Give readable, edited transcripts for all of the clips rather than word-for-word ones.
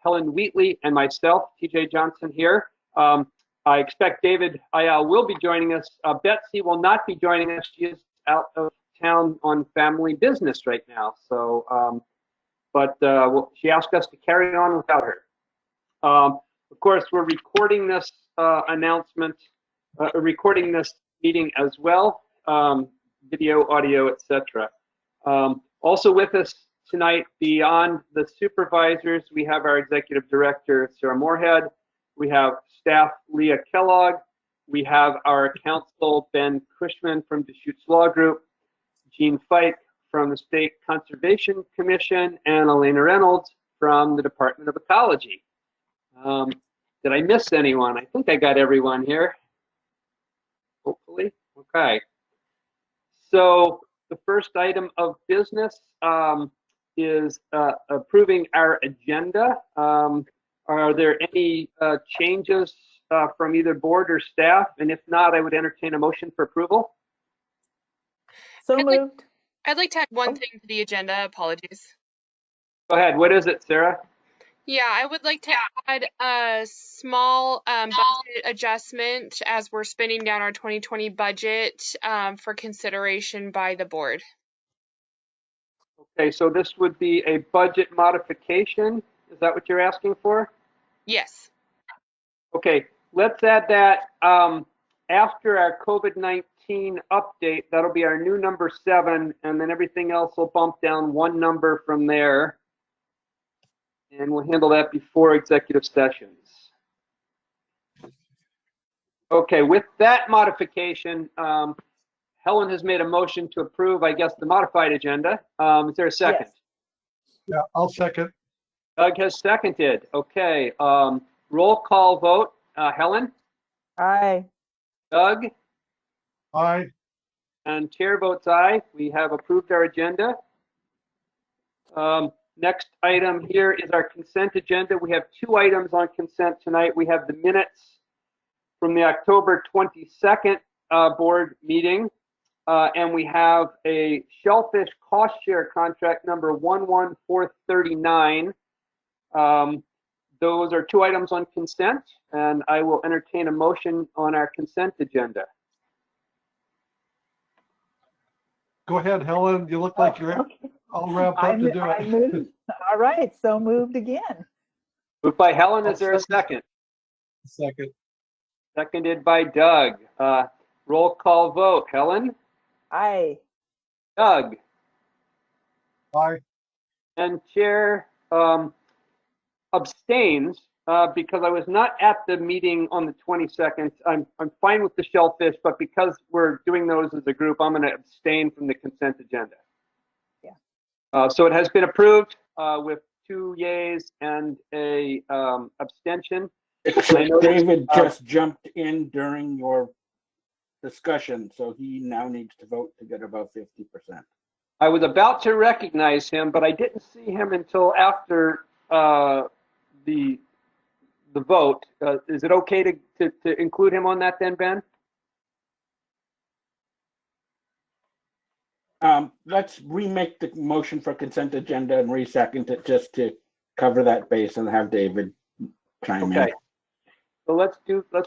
Helen Wheatley, and myself, TJ Johnson here. I expect David Ayal will be joining us. Betsy will not be joining us. She is out of town on family business right now. So, well, she asked us to carry on without her. Of course, we're recording this recording this meeting as well, video, audio, etc. Also with us tonight, beyond the supervisors, we have our executive director, Sarah Moorhead. We have staff, Leah Kellogg. We have our counsel, Ben Cushman from Deschutes Law Group, Jean Fike from the State Conservation Commission, and Elena Reynolds from the Department of Ecology. Did I miss anyone? I think I got everyone here. Hopefully. Okay. So the first item of business is approving our agenda. Are there any changes from either board or staff? And if not, I would entertain a motion for approval. So moved. I'd like to add one thing to the agenda. Apologies. Go ahead. What is it, Sarah? Yeah, I would like to add a small budget adjustment as we're spending down our 2020 budget for consideration by the board. Okay, so this would be a budget modification. Is that what you're asking for? Yes. Okay, let's add that after our COVID-19 update. That'll be our new number 7, and then everything else will bump down one number from there. And we'll handle that before executive sessions. Okay, with that modification, Helen has made a motion to approve, I guess, the modified agenda. Is there a second? Yes. Yeah, I'll second. Doug has seconded. Okay, roll call vote. Helen? Aye. Doug? Aye. And chair votes aye. We have approved our agenda. Next item here is our consent agenda. We have 2 items on consent tonight. We have the minutes from the October 22nd board meeting, and we have a shellfish cost share contract number 11439. Those are 2 items on consent, and I will entertain a motion on our consent agenda. Go ahead, Helen. You look like you're all wrapped up to do it. Moved. All right, so moved again. Moved by Helen. Is there a second? Second. Seconded by Doug. Roll call vote. Helen? Aye. Doug? Aye. And chair abstains because I was not at the meeting on the 22nd. I'm fine with the shellfish, but because we're doing those as a group, I'm going to abstain from the consent agenda. Yeah. So it has been approved with 2 yays and a abstention. David just jumped in during your discussion, so he now needs to vote to get above 50%. I was about to recognize him, but I didn't see him until after the vote. Is it okay to include him on that then, Ben? Let's remake the motion for consent agenda and re-second it just to cover that base and have David chime in. So let's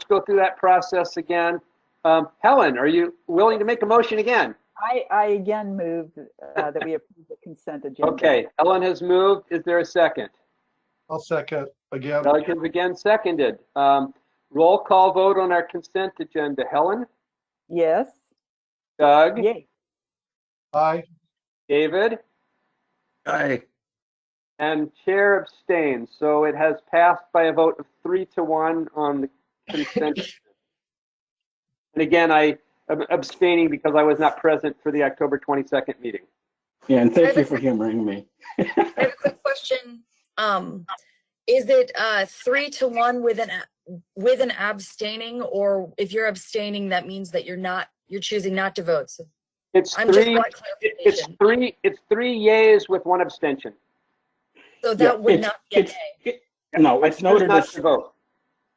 go through that process again. Helen, are you willing to make a motion again? I again moved that we approve the consent agenda. Okay, Helen has moved. Is there a second? I'll second again. Doug has again seconded. Roll call vote on our consent agenda. Helen? Yes. Doug? Yay. Aye. David? Aye. And chair abstains. So it has passed by a vote of 3-1 on the consent. And again, I am abstaining because I was not present for the October 22nd meeting. Yeah, and thank you for humoring me. I have a quick question. Is it 3-1 with an abstaining, or if you're abstaining, that means that you're choosing not to vote? So It's I'm three. just want clarification. It's 3 yays with 1 abstention. So that would not be a nay. No, it's noted not as to vote.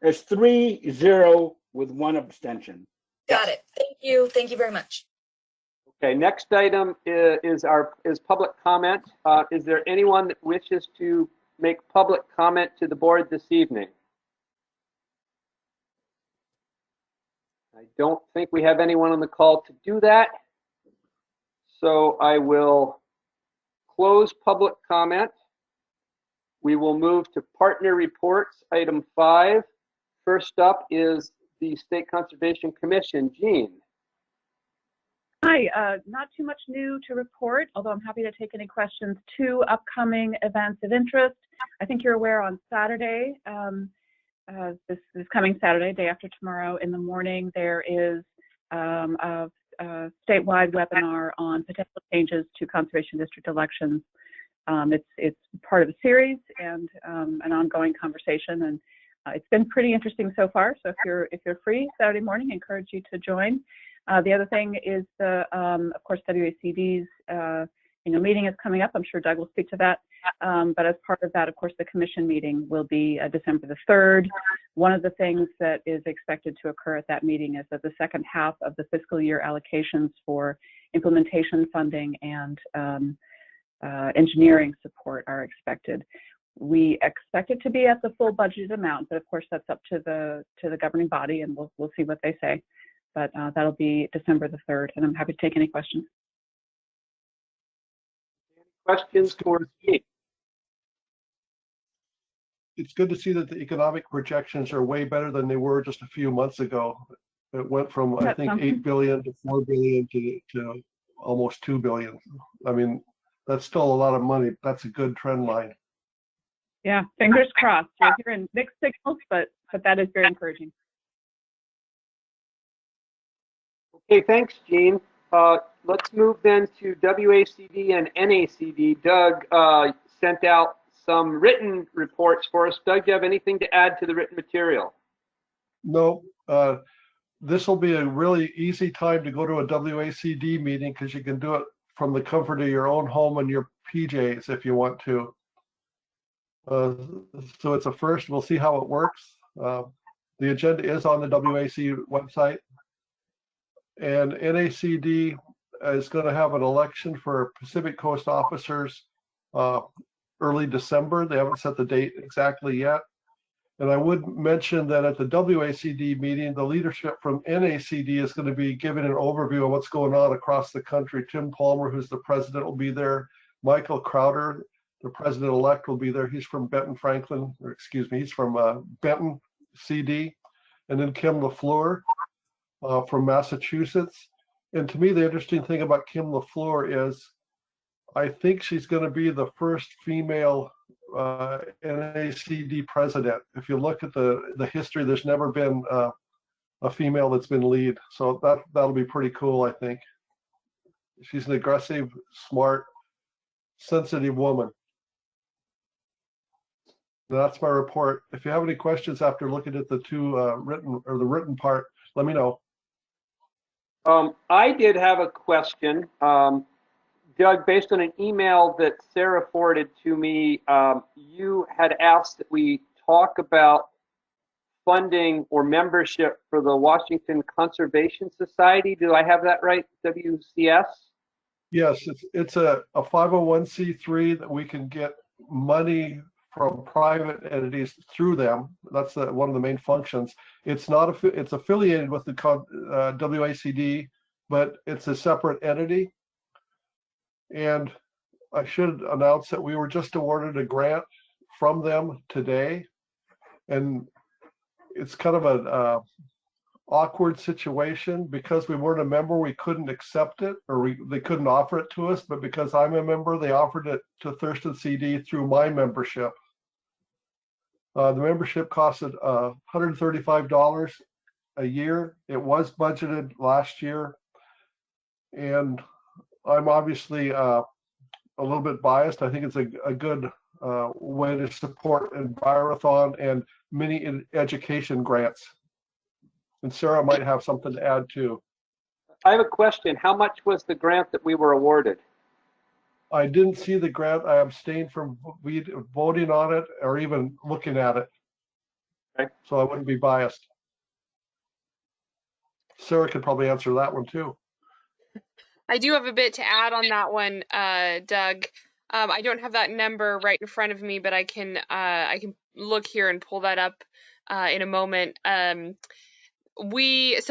it's 3-0 with 1 abstention. Got it. Thank you. Thank you very much. Okay. Next item is public comment. Is there anyone that wishes to make public comment to the board this evening? I don't think we have anyone on the call to do that. So I will close public comment. We will move to partner reports, item 5. First up is the State Conservation Commission. Jean. Hi, not too much new to report, although I'm happy to take any questions. 2 upcoming events of interest. I think you're aware on Saturday, this coming Saturday, day after tomorrow in the morning, there is a statewide webinar on potential changes to conservation district elections. It's part of a series and an ongoing conversation, and it's been pretty interesting so far. So if you're free Saturday morning, I encourage you to join. The other thing is of course, WACD's meeting is coming up. I'm sure Doug will speak to that. But as part of that, of course, the commission meeting will be December the 3rd. One of the things that is expected to occur at that meeting is that the second half of the fiscal year allocations for implementation funding and engineering support are expected. We expect it to be at the full budgeted amount, but of course that's up to the governing body, and we'll see what they say. But that'll be December the 3rd, and I'm happy to take any questions. Questions for me? It's good to see that the economic projections are way better than they were just a few months ago. It went from, I think, 8 billion to 4 billion to almost 2 billion. I mean, that's still a lot of money. That's a good trend line. Yeah, fingers crossed. We're hearing mixed signals, but that is very encouraging. Okay, thanks, Jean. Let's move then to WACD and NACD. Doug sent out some written reports for us. Doug, do you have anything to add to the written material? No, this will be a really easy time to go to a WACD meeting because you can do it from the comfort of your own home and your PJs if you want to. So it's a first. We'll see how it works. The agenda is on the WAC website. And NACD is going to have an election for Pacific Coast officers early December. They haven't set the date exactly yet. And I would mention that at the WACD meeting, the leadership from NACD is going to be giving an overview of what's going on across the country. Tim Palmer, who's the president, will be there. Michael Crowder, the president-elect, will be there. He's from Benton Franklin, or excuse me, he's from Benton CD. And then Kim LaFleur from Massachusetts. And to me, the interesting thing about Kim LaFleur is I think she's going to be the first female NACD president. If you look at the history, there's never been a female that's been lead. So that'll be pretty cool, I think. She's an aggressive, smart, sensitive woman. That's my report. If you have any questions after looking at the the written part, let me know. I did have a question, Doug, based on an email that Sarah forwarded to me. You had asked that we talk about funding or membership for the Washington Conservation Society. Do I have that right, WCS? Yes, it's a 501c3 that we can get money from private entities through them. That's one of the main functions. It's not it's affiliated with the WACD, but it's a separate entity. And I should announce that we were just awarded a grant from them today, and it's kind of an awkward situation because we weren't a member. We couldn't accept it, or they couldn't offer it to us. But because I'm a member, they offered it to Thurston CD through my membership. The membership costed $135 a year. It was budgeted last year. And I'm obviously a little bit biased. I think it's a good way to support Envirothon and many education grants. And Sarah might have something to add too. I have a question. How much was the grant that we were awarded? I didn't see the grant. I abstained from voting on it or even looking at it. Okay. So I wouldn't be biased. Sarah could probably answer that one too. I do have a bit to add on that one, Doug. I don't have that number right in front of me, but I can look here and pull that up in a moment. So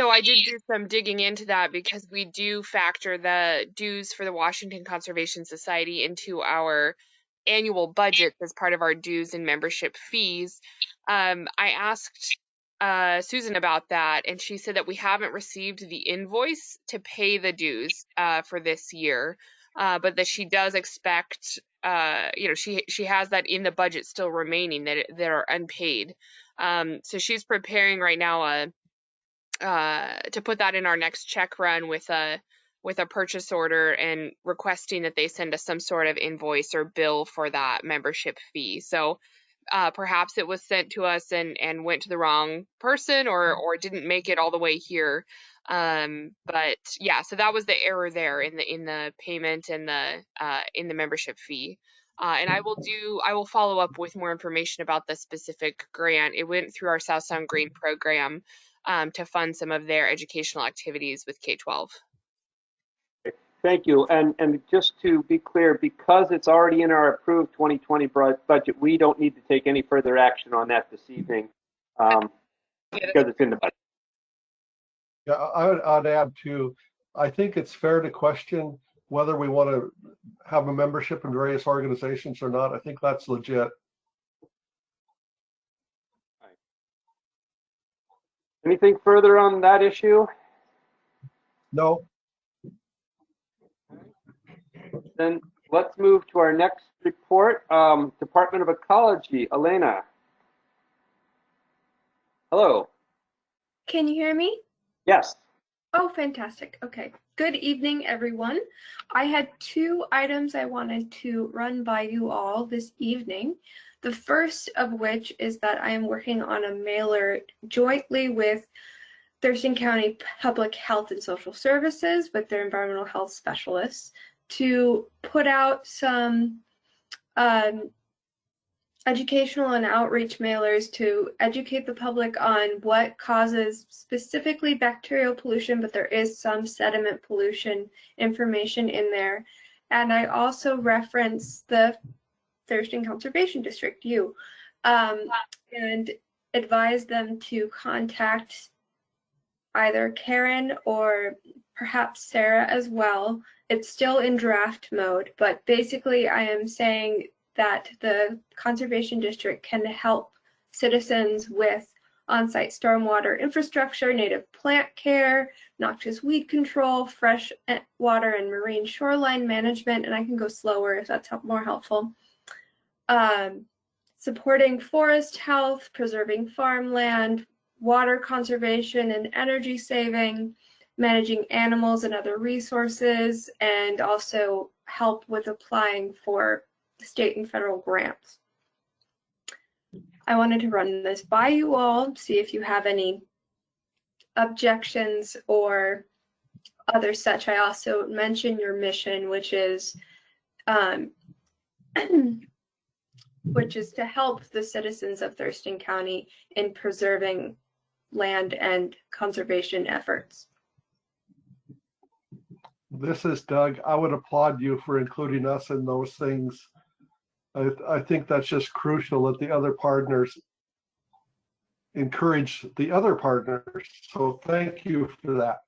I did do some digging into that because we do factor the dues for the Washington Conservation Society into our annual budget as part of our dues and membership fees. I asked Susan about that, and she said that we haven't received the invoice to pay the dues for this year, but that she does expect, she has that in the budget still remaining that are unpaid. So she's preparing right now to put that in our next check run with a purchase order and requesting that they send us some sort of invoice or bill for that membership fee. So perhaps it was sent to us and went to the wrong person or didn't make it all the way here. But yeah, so that was the error there in the payment and in the membership fee. And I will follow up with more information about the specific grant. It went through our South Sound Green program to fund some of their educational activities with K-12. Thank you. And just to be clear, because it's already in our approved 2020 budget, we don't need to take any further action on that this evening because it's in the budget. Yeah, I'd add too, I think it's fair to question whether we want to have a membership in various organizations or not. I think that's legit. Anything further on that issue? No. Then let's move to our next report. Department of Ecology, Elena. Hello. Can you hear me? Yes. Oh, fantastic. Okay. Good evening, everyone. I had 2 items I wanted to run by you all this evening. The first of which is that I am working on a mailer jointly with Thurston County Public Health and Social Services with their environmental health specialists to put out some educational and outreach mailers to educate the public on what causes specifically bacterial pollution, but there is some sediment pollution information in there. And I also reference the Thurston Conservation District, and advise them to contact either Karen or perhaps Sarah as well. It's still in draft mode, but basically I am saying that the Conservation District can help citizens with on-site stormwater infrastructure, native plant care, noxious weed control, fresh water and marine shoreline management, and I can go slower if that's more helpful. Supporting forest health, preserving farmland, water conservation and energy saving, managing animals and other resources, and also help with applying for state and federal grants. I wanted to run this by you all, see if you have any objections or other such. I also mentioned your mission, which is to help the citizens of Thurston County in preserving land and conservation efforts. This is Doug. I would applaud you for including us in those things. I think that's just crucial that the other partners encourage the other partners. So thank you for that.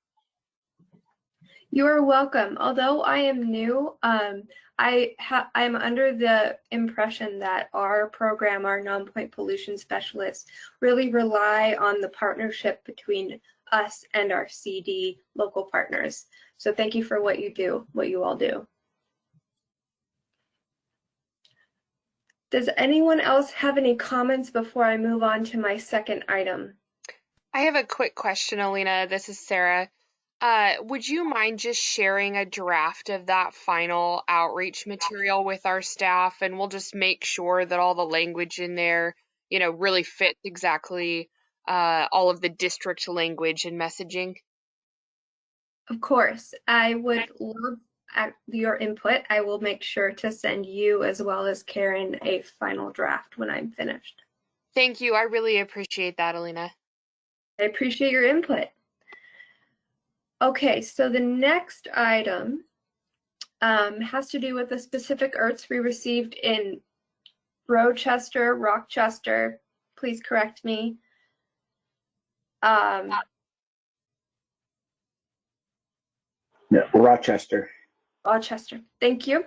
You are welcome. Although I am new, I'm under the impression that our program, our non-point pollution specialists, really rely on the partnership between us and our CD local partners. So thank you for what you do, what you all do. Does anyone else have any comments before I move on to my second item? I have a quick question, Alina. This is Sarah. Would you mind just sharing a draft of that final outreach material with our staff, and we'll just make sure that all the language in there, really fits exactly all of the district language and messaging? Of course, I would love your input. I will make sure to send you as well as Karen a final draft when I'm finished. Thank you. I really appreciate that, Alina. I appreciate your input. Okay, so the next item has to do with the specific earths we received in Rochester, Rochester. Please correct me. Yeah, Rochester. Rochester. Thank you.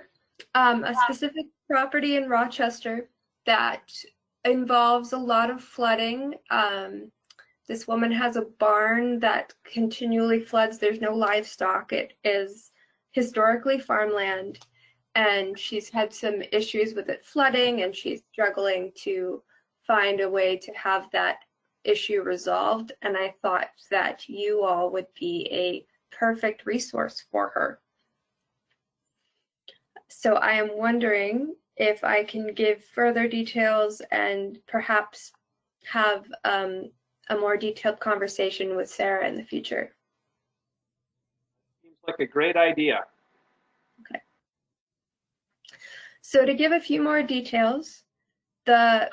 A specific property in Rochester that involves a lot of flooding. This woman has a barn that continually floods. There's no livestock. It is historically farmland, and she's had some issues with it flooding, and she's struggling to find a way to have that issue resolved. And I thought that you all would be a perfect resource for her. So I am wondering if I can give further details and perhaps have a more detailed conversation with Sarah in the future. Seems like a great idea. Okay. So to give a few more details, the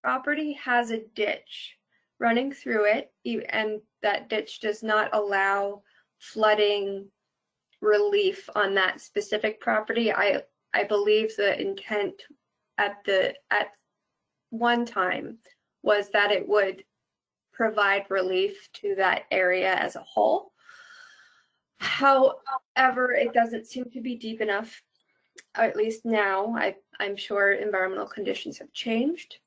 property has a ditch running through it, and that ditch does not allow flooding relief on that specific property. I believe the intent at one time was that it would provide relief to that area as a whole. However, it doesn't seem to be deep enough, at least now. I'm sure environmental conditions have changed.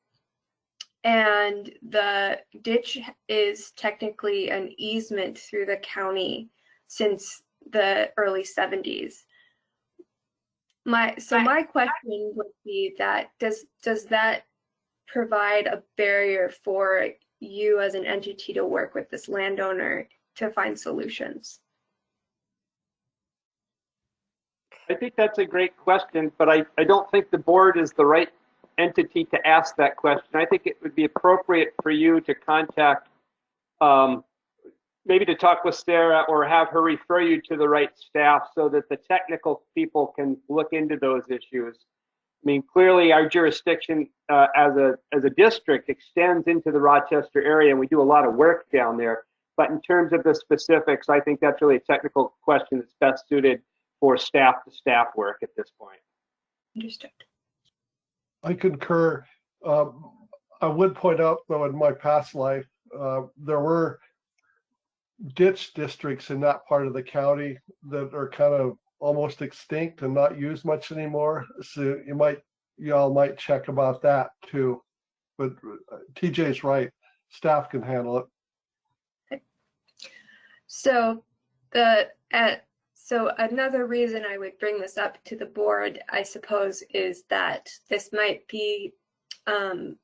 And the ditch is technically an easement through the county since the early 70s. My question would be that does that provide a barrier for you as an entity to work with this landowner to find solutions? I think that's a great question, but I don't think the board is the right entity to ask that question. I think it would be appropriate for you to contact, maybe to talk with Sarah or have her refer you to the right staff so that the technical people can look into those issues. I mean, clearly our jurisdiction as a district extends into the Rochester area, and we do a lot of work down there. But in terms of the specifics, I think that's really a technical question that's best suited for staff-to-staff work at this point. Understood. I concur. I would point out, though, in my past life, there were ditch districts in that part of the county that are kind of almost extinct and not used much anymore. So y'all might check about that too. But TJ's right. Staff can handle it. So so another reason I would bring this up to the board, I suppose, is that this might be, and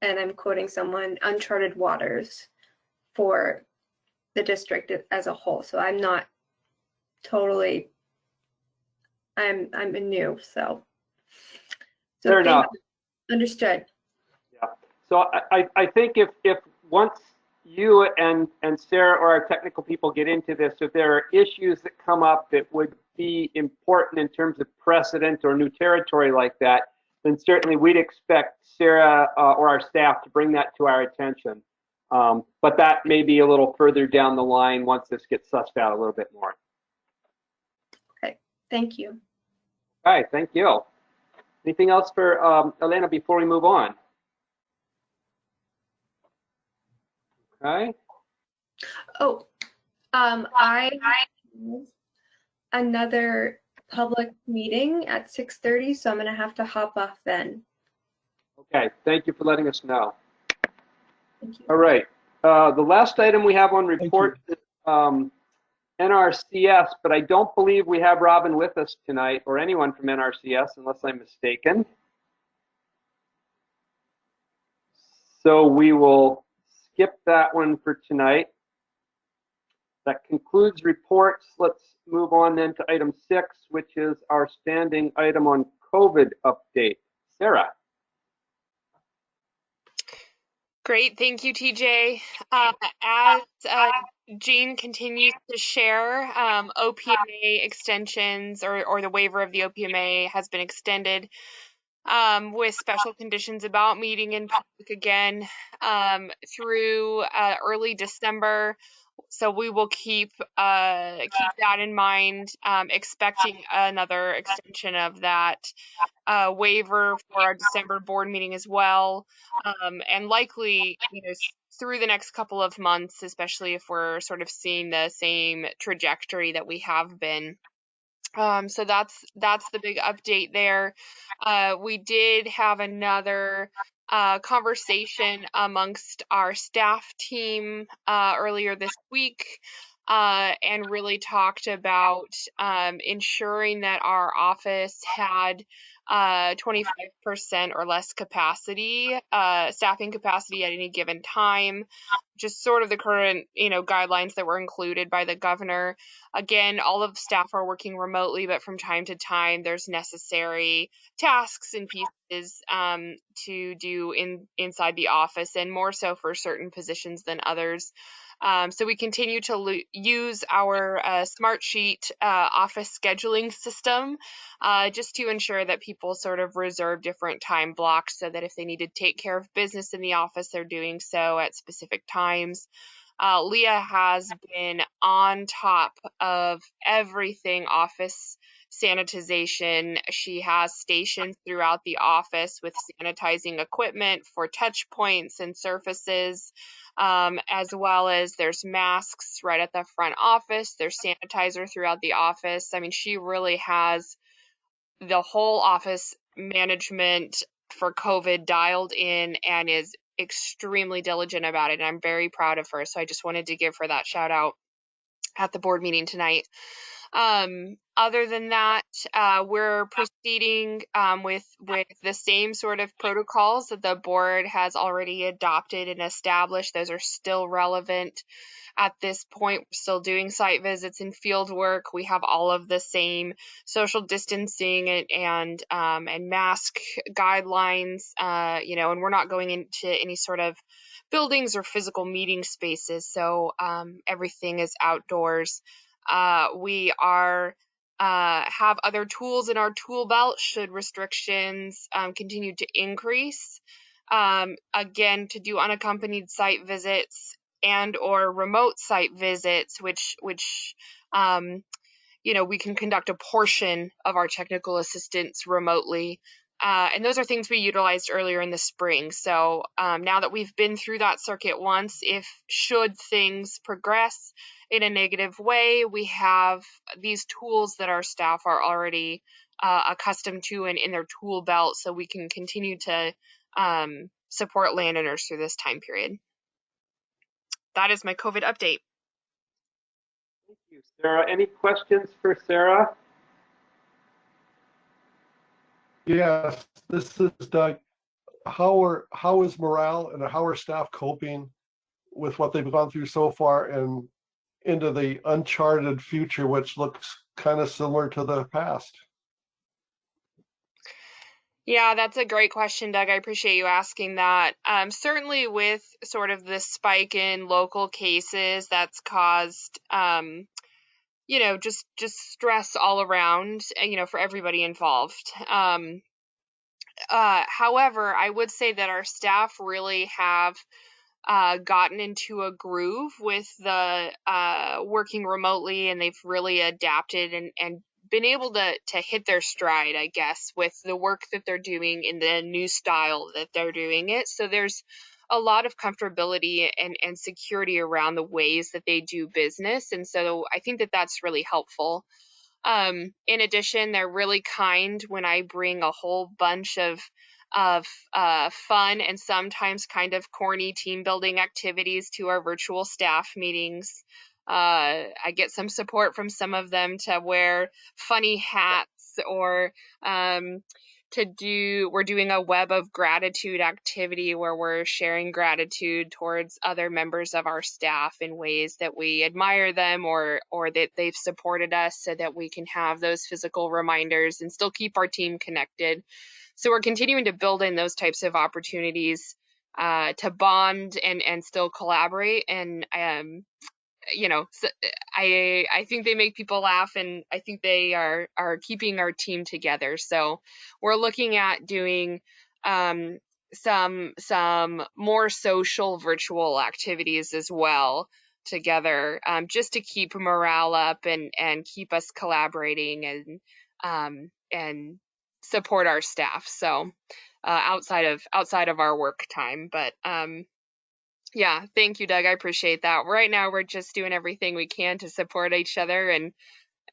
I'm quoting someone, uncharted waters for the district as a whole. So I'm not totally, I'm new, so Fair enough. Understood. Yeah. So I think if once you and Sarah or our technical people get into this, if there are issues that come up that would be important in terms of precedent or new territory like that, then certainly we'd expect Sarah or our staff to bring that to our attention. But that may be a little further down the line once this gets sussed out a little bit more. Okay, thank you. All right, thank you. Anything else for Elena before we move on? Okay. Oh, I have another public meeting at 6:30, so I'm going to have to hop off then. Okay, thank you for letting us know. Thank you. All right. The last item we have on report is NRCS, but I don't believe we have Robin with us tonight or anyone from NRCS unless I'm mistaken. So we will skip that one for tonight. That concludes reports. Let's move on then to item 6, which is our standing item on COVID update. Sarah. Great, thank you, TJ. As Jean continues to share, OPMA extensions or the waiver of the OPMA has been extended with special conditions about meeting in public again through early December. So we will keep that in mind, expecting another extension of that waiver for our December board meeting as well, and likely, through the next couple of months, especially if we're sort of seeing the same trajectory that we have been. So that's the big update there. We did have another conversation amongst our staff team earlier this week, and really talked about ensuring that our office had 25% or less capacity, staffing capacity at any given time. Just sort of the current, guidelines that were included by the governor. Again, all of the staff are working remotely, but from time to time, there's necessary tasks and pieces to do inside the office, and more so for certain positions than others. So we continue to use our Smartsheet office scheduling system just to ensure that people sort of reserve different time blocks so that if they need to take care of business in the office, they're doing so at specific times. Leah has been on top of everything office sanitization. She has stations throughout the office with sanitizing equipment for touch points and surfaces, as well as there's masks right at the front office. There's sanitizer throughout the office. I mean, she really has the whole office management for COVID dialed in and is extremely diligent about it. And I'm very proud of her. So I just wanted to give her that shout out at the board meeting tonight. Other than that, we're proceeding with the same sort of protocols that the board has already adopted and established. Those are still relevant. At this point, we're still doing site visits and field work. We have all of the same social distancing and mask guidelines, and we're not going into any sort of buildings or physical meeting spaces. So everything is outdoors. We are have other tools in our tool belt should restrictions continue to increase. Again, to do unaccompanied site visits and or remote site visits, which we can conduct a portion of our technical assistance remotely. And those are things we utilized earlier in the spring. So now that we've been through that circuit once, should things progress in a negative way, we have these tools that our staff are already accustomed to and in their tool belt, so we can continue to support landowners through this time period. That is my COVID update. Thank you, Sarah. Any questions for Sarah? Yes, this is Doug. How is morale and how are staff coping with what they've gone through so far and into the uncharted future, which looks kind of similar to the past? Yeah, that's a great question, Doug. I appreciate you asking that. Certainly with sort of the spike in local cases, that's caused, just stress all around, for everybody involved. However, I would say that our staff really have gotten into a groove with the working remotely, and they've really adapted and been able to hit their stride, I guess, with the work that they're doing in the new style that they're doing it. So there's a lot of comfortability and security around the ways that they do business. And so I think that that's really helpful. In addition, they're really kind when I bring a whole bunch of fun and sometimes kind of corny team building activities to our virtual staff meetings. I get some support from some of them to wear funny hats, or we're doing a web of gratitude activity where we're sharing gratitude towards other members of our staff in ways that we admire them or that they've supported us, so that we can have those physical reminders and still keep our team connected. So we're continuing to build in those types of opportunities to bond and still collaborate. And so I think they make people laugh, and I think they are keeping our team together. So we're looking at doing some more social virtual activities as well. together, just to keep morale up and keep us collaborating and support our staff. So outside of our work time, but yeah, thank you, Doug. I appreciate that. Right now, we're just doing everything we can to support each other, and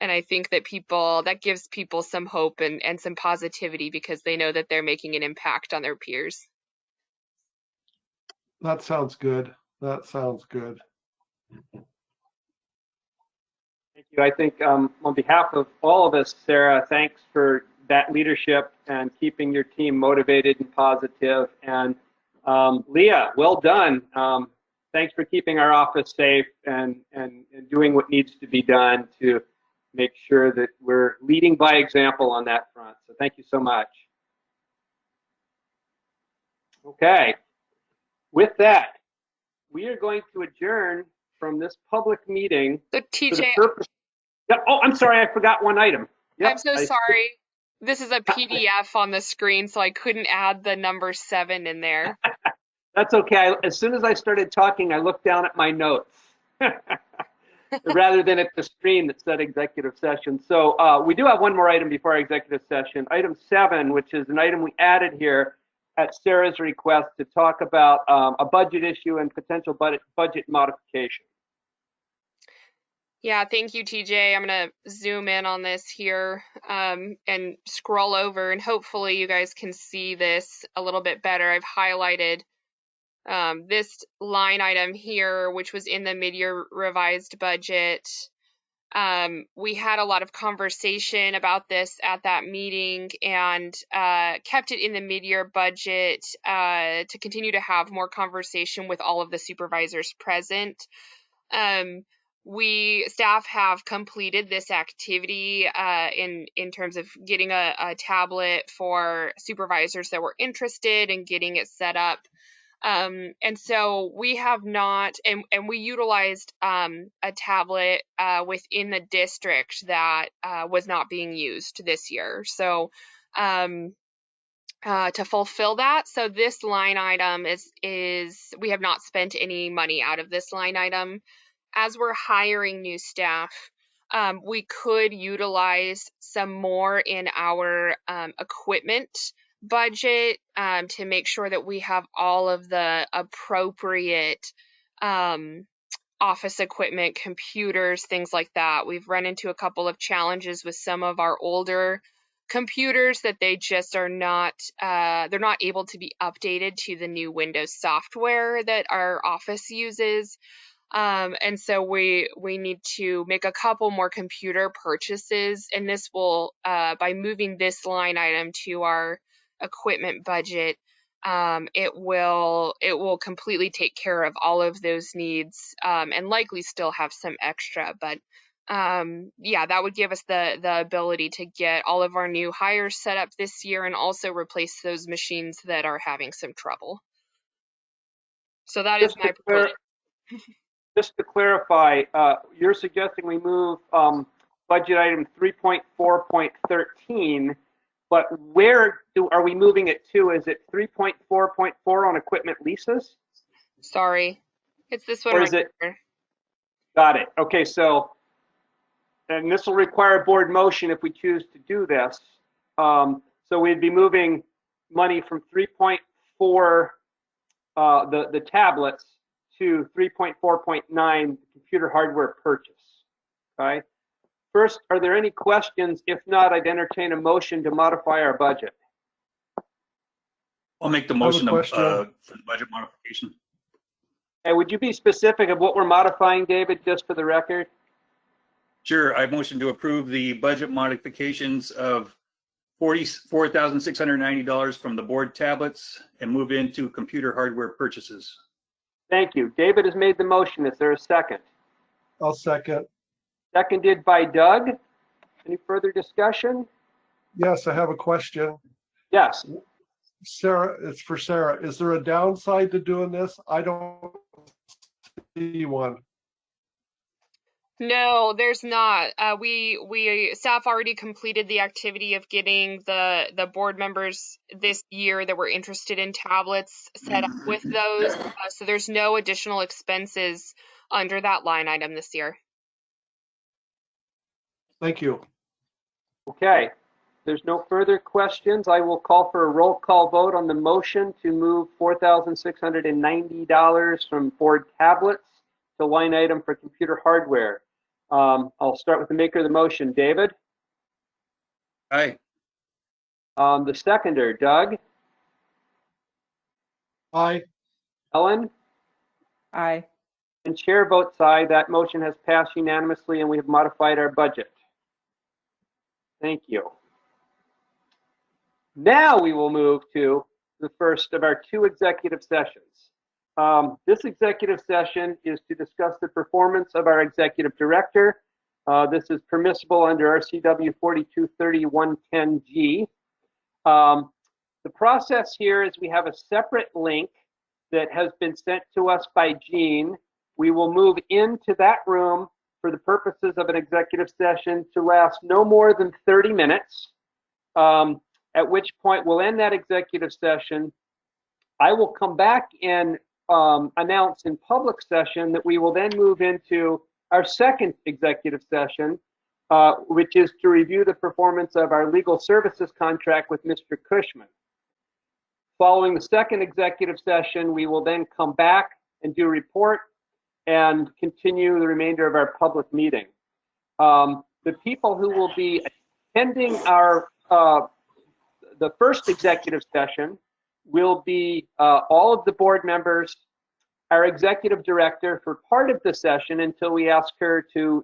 I think that that gives people some hope and some positivity because they know that they're making an impact on their peers. That sounds good. That sounds good. Thank you. I think on behalf of all of us, Sarah, thanks for that leadership and keeping your team motivated and positive. And Leah, well done. Thanks for keeping our office safe and doing what needs to be done to make sure that we're leading by example on that front. So thank you so much. Okay. With that, we are going to adjourn from this public meeting. So TJ, Oh, I'm sorry, I forgot one item. Yep, I'm so sorry. This is a PDF on the screen, so I couldn't add the number 7 in there. That's okay. As soon as I started talking, I looked down at my notes rather than at the screen that said executive session. So we do have one more item before our executive session. Item 7, which is an item we added here at Sarah's request to talk about a budget issue and potential budget modification. Yeah, thank you, TJ. I'm going to zoom in on this here and scroll over, and hopefully you guys can see this a little bit better. I've highlighted this line item here, which was in the mid-year revised budget. We had a lot of conversation about this at that meeting and kept it in the mid-year budget to continue to have more conversation with all of the supervisors present. Staff have completed this activity in terms of getting a tablet for supervisors that were interested and getting it set up. And so we have not, and we utilized a tablet within the district that was not being used this year. So to fulfill that, so this line item is we have not spent any money out of this line item. As we're hiring new staff, we could utilize some more in our equipment budget to make sure that we have all of the appropriate office equipment, computers, things like that. We've run into a couple of challenges with some of our older computers that they just are not, they're not able to be updated to the new Windows software that our office uses. And so we need to make a couple more computer purchases, and this will, by moving this line item to our equipment budget, it will completely take care of all of those needs, and likely still have some extra, but yeah, that would give us the ability to get all of our new hires set up this year and also replace those machines that are having some trouble. So that is my proposal. Just to clarify, you're suggesting we move budget item 3.4.13, but where are we moving it to? Is it 3.4.4 on equipment leases? Sorry, it's this one Or right is it? here. Got it. Okay, so, and this will require board motion if we choose to do this. So we'd be moving money from 3.4, the tablets, to 3.4.9 computer hardware purchase. Okay. First, are there any questions? If not, I'd entertain a motion to modify our budget. I'll make the motion for the budget modification. Hey, would you be specific of what we're modifying, David, just for the record? Sure. I motion to approve the budget modifications of $44,690 from the board tablets and move into computer hardware purchases. Thank you. David has made the motion. Is there a second? I'll second. Seconded by Doug. Any further discussion? Yes, I have a question. Yes. Sarah, it's for Sarah. Is there a downside to doing this? I don't see one. No, there's not. Staff already completed the activity of getting the board members this year that were interested in tablets set up with those. So there's no additional expenses under that line item this year. Thank you. Okay. There's no further questions. I will call for a roll call vote on the motion to move $4,690 from board tablets to line item for computer hardware. I'll start with the maker of the motion, David. Aye. The seconder, Doug. Aye. Ellen. Aye. And chair votes aye. That motion has passed unanimously, and we have modified our budget. Thank you. Now we will move to the first of our 2 executive sessions. This executive session is to discuss the performance of our executive director. This is permissible under RCW 4230-110G. The process here is we have a separate link that has been sent to us by Jean. We will move into that room for the purposes of an executive session to last no more than 30 minutes. At which point we'll end that executive session. I will come back and announce in public session that we will then move into our second executive session, which is to review the performance of our legal services contract with Mr. Cushman. Following the second executive session, we will then come back and do a report and continue the remainder of our public meeting. The people who will be attending our the first executive session will be all of the board members, our executive director for part of the session until we ask her to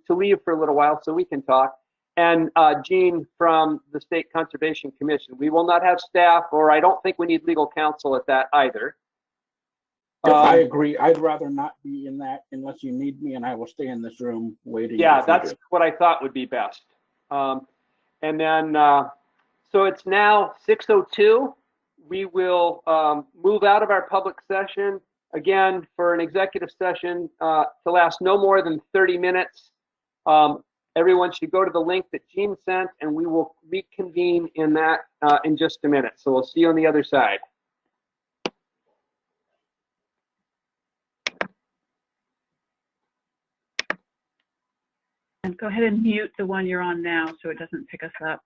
leave for a little while so we can talk, and Jean from the State Conservation Commission. We will not have staff, or I don't think we need legal counsel at that either. I agree. I'd rather not be in that unless you need me, and I will stay in this room waiting. Yeah, that's what I thought would be best. And then, so it's now 6:02. We will move out of our public session, again, for an executive session to last no more than 30 minutes. Everyone should go to the link that Jean sent, and we will reconvene in that in just a minute. So we'll see you on the other side. And go ahead and mute the one you're on now so it doesn't pick us up.